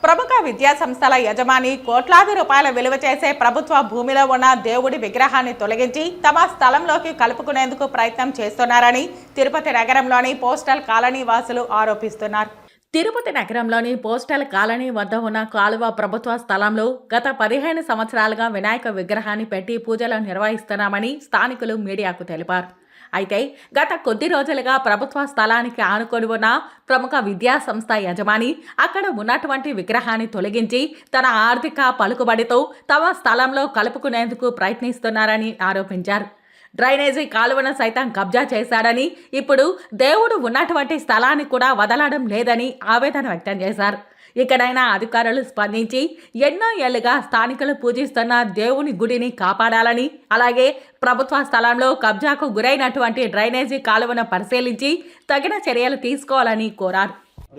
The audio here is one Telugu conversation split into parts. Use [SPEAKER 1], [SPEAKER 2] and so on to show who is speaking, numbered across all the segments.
[SPEAKER 1] ప్రముఖ విద్యా సంస్థల యజమాని కోట్లాది రూపాయల విలువ చేసే ప్రభుత్వ భూమిలో ఉన్న దేవుడి విగ్రహాన్ని తొలగించి తమ స్థలంలోకి కలుపుకునేందుకు ప్రయత్నం చేస్తున్నారని తిరుపతి నగరంలోని పోస్టల్ కాలనీ వాసులు ఆరోపిస్తున్నారు. తిరుపతి నగరంలోని పోస్టల్ కాలనీ వద్ద ఉన్న కాలువ ప్రభుత్వ స్థలంలో గత 15 సంవత్సరాలుగా వినాయక విగ్రహాన్ని పెట్టి పూజలు నిర్వహిస్తున్నామని స్థానికులు మీడియాకు తెలిపారు. అయితే గత కొద్ది రోజులుగా ప్రభుత్వ స్థలానికి ఆనుకొని ఉన్న ప్రముఖ విద్యా సంస్థ యజమాని అక్కడ ఉన్నటువంటి విగ్రహాన్ని తొలగించి తన ఆర్థిక పలుకుబడితో తమ స్థలంలో కలుపుకునేందుకు ప్రయత్నిస్తున్నారని ఆరోపించారు. డ్రైనేజీ కాలువను సైతం కబ్జా చేశాడని, ఇప్పుడు దేవుడు ఉన్నటువంటి స్థలాన్ని కూడా వదలడం లేదని ఆవేదన వ్యక్తం చేశారు. ఇకనైనా అధికారులు స్పందించి ఎన్నో ఏళ్లుగా స్థానికులు పూజిస్తున్న దేవుని గుడిని కాపాడాలని, అలాగే ప్రభుత్వ స్థలంలో కబ్జాకు గురైనటువంటి డ్రైనేజీ కాలువను పరిశీలించి తగిన చర్యలు తీసుకోవాలని కోరారు.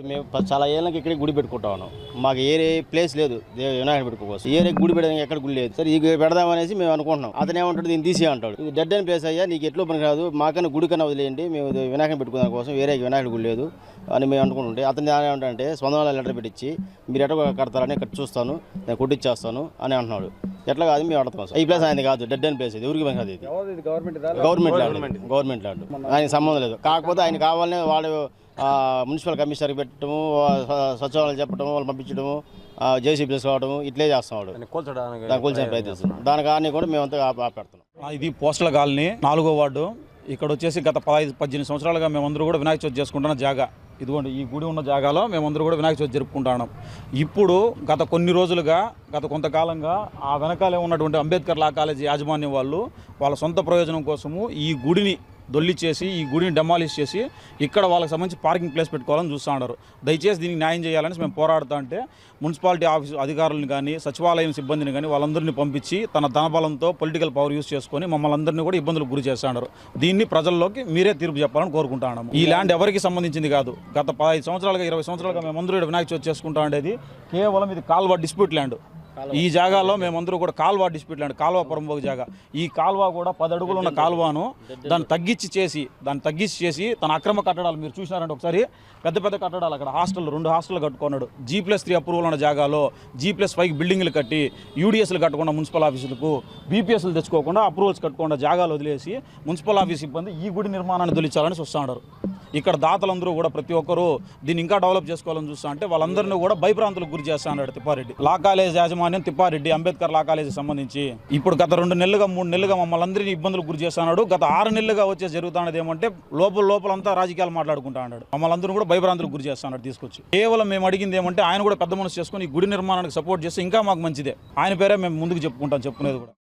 [SPEAKER 2] మేము చాలా ఏళ్ళకి ఇక్కడికి గుడి పెట్టుకుంటాను. మాకు ఏరే ప్లేస్ లేదు వినాయకుడు పెట్టుకోవచ్చు. ఏరే గుడి పెట్టడానికి ఎక్కడ గుడి లేదు. సరే ఇది పెడదామనేసి మేము అనుకుంటున్నాం. అతను ఏమంటాడు, దీన్ని తీసే అంటాడు. ఇది డెడ్ అండ్ ప్లేస్ అయ్యా, నీకు ఎట్లో పని కాదు, మాకన్నా గుడి కన్నా వదిలేయండి, మేము వినాయకుని పెట్టుకునే కోసం వేరే వినాయకుడు గుడి లేదు అని మేము అనుకుంటుంటే అతను ఏమంటే స్పందన లెటర్ పెట్టించి మీరు ఎట్లా కడతారని ఇక్కడ చూస్తాను, నేను కొట్టిచ్చేస్తాను అని అంటున్నాడు. ఎట్లా కాదు మేము అడతాం సార్. ఈ ప్లేస్ ఆయన కాదు, డెడ్ అండ్ ప్లేస్ ఇది ఎవరికి పని కాదు. ఇది గవర్నమెంట్ ల్యాండ్, ఆయనకి సంబంధం లేదు. కాకపోతే ఆయన కావాలని వాడు మున్సిపల్ కమిషనర్కి పెట్టడము, సచివాలయం చెప్పడము, వాళ్ళు పంపించడము, జేసీ ప్లేస్ కావడము, ఇట్లే చేస్తున్నాడు. దాన్ని కూల్చే ప్రయత్నిస్తున్నాం. దాని కానీ కూడా మేమంతా ఆపెడుతున్నాం.
[SPEAKER 3] ఇది పోస్టల్ కాలనీ 4వ వార్డు. ఇక్కడ వచ్చేసి గత 15-18 సంవత్సరాలుగా మేమందరూ కూడా వినాయక చవితి చేసుకుంటున్న జాగా ఇదిగోండి. ఈ గుడి ఉన్న జాగాలో మేమందరూ కూడా వినాయక చవితి జరుపుకుంటున్నాం. ఇప్పుడు గత కొన్ని రోజులుగా, గత కొంతకాలంగా ఆ వెనకాలే ఉన్నటువంటి అంబేద్కర్ లా కాలేజీ యాజమాన్యం వాళ్ళు వాళ్ళ సొంత ప్రయోజనం కోసము ఈ గుడిని దొల్లిచ్చేసి, ఈ గుడిని డెమాలిష్ చేసి ఇక్కడ వాళ్ళకి సంబంధించి పార్కింగ్ ప్లేస్ పెట్టుకోవాలని చూస్తూ ఉన్నారు. దయచేసి దీనికి న్యాయం చేయాలని మేము పోరాడుతూ ఉంటే మున్సిపాలిటీ ఆఫీసు అధికారులను కానీ, సచివాలయం సిబ్బందిని కానీ వాళ్ళందరినీ పంపించి తన ధనబలంతో పొలిటికల్ పవర్ యూజ్ చేసుకొని మమ్మల్ని అందరినీ కూడా ఇబ్బందులకు గురి చేస్తున్నారు. దీన్ని ప్రజల్లోకి మీరే తీర్పు చెప్పాలని కోరుకుంటున్నాము. ఈ ల్యాండ్ ఎవరికి సంబంధించింది కాదు. గత 15 సంవత్సరాలుగా 20 సంవత్సరాలుగా మేమందరూ వినాయక చవితి చేసుకుంటా ఉండేది. కేవలం ఇది కాల్వ డిస్ప్యూట్ ల్యాండ్. ఈ జాగాలో మేమందరూ కూడా కాల్వా డిస్ప్యూట్ ల్యాండ్, కాల్వా పొరంబోగు జాగా. ఈ కాల్వా కూడా 10 అడుగులు ఉన్న కాల్వాను దాన్ని తగ్గించి చేసి తన అక్రమ కట్టడాలు మీరు చూసినారంటే ఒకసారి పెద్ద పెద్ద కట్టడాలు, అక్కడ హాస్టల్ 2 హాస్టల్ కట్టుకున్నాడు. G+3 అప్రూవల్ ఉన్న జాగాలో G+5 బిల్డింగ్లు కట్టి యూడిఎస్లు కట్టకుండా మున్సిపల్ ఆఫీసులకు బీపీఎస్లు తెచ్చుకోకుండా అప్రూవల్స్ కట్టుకుండా జాగాలు వదిలేసి మున్సిపల్ ఆఫీస్ సిబ్బంది ఈ గుడి నిర్మాణాన్ని తొలిచాలని చూస్తున్నారు. ఇక్కడ దాతలందరూ కూడా ప్రతి ఒక్కరూ దీన్ని ఇంకా డెవలప్ చేసుకోవాలని చూస్తా అంటే వాళ్ళందరినీ కూడా భయభ్రాంతులకు గురి చేస్తా అన్నాడు తిప్పారెడ్డి. లా కాలేజ్ యాజమాన్యం తిప్పారెడ్డి, అంబేద్కర్ లా కాలేజీ సంబంధించి ఇప్పుడు గత 2 నెలలుగా 3 నెలలుగా మమ్మల్ని అందరినీ ఇబ్బందులకు గురి చేస్తున్నాడు. గత 6 నెలలుగా వచ్చే జరుగుతున్నది ఏమంటే లోపలంతా రాజకీయాలు మాట్లాడుకుంటా అన్నాడు. మమ్మల్ని అందరూ కూడా భయభ్రాంతులకు గురి చేస్తున్నాడు తీసుకొచ్చి. కేవలం మేము అడిగింది ఏమంటే ఆయన కూడా పెద్ద మనసు చేసుకుని ఈ గుడి నిర్మాణానికి సపోర్ట్ చేస్తే ఇంకా మాకు మంచిదే. ఆయన పేరే మేము ముందుకు చెప్పుకునేది కూడా.